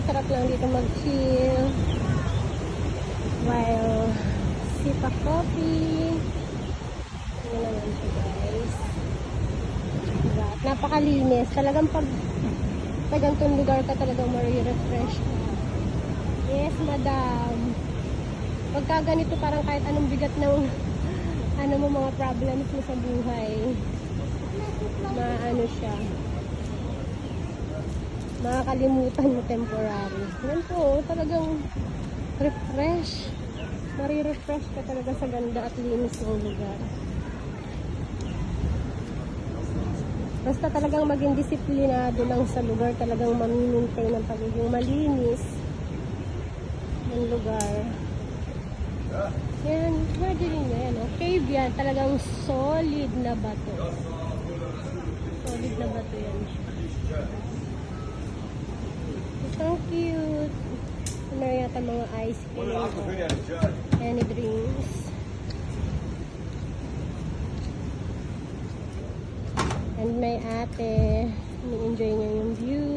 napakasarap lang dito mag-chill. While sip a coffee. Ano naman ito guys. Diba? Napakalinis. Talagang pag ganitong lugar ka talagang ma-refresh ka. Yes, madam. Pagka ganito parang kahit anong bigat ng ano mo mga problems mo sa buhay. Maano siya. Makakalimutan mo temporary. Yan po, talagang refresh. Mari-refresh ka talaga sa ganda at linis ng lugar. Basta talagang maging disiplinado lang sa lugar, talagang mamimintay ng pagiging malinis ng lugar. Yan, imagine nyo yan, cave yan, talagang solid na bato. Solid na bato yan. So cute. Meron yata mga ice cream. Any drinks. And may ate, ni-enjoy niya yung view.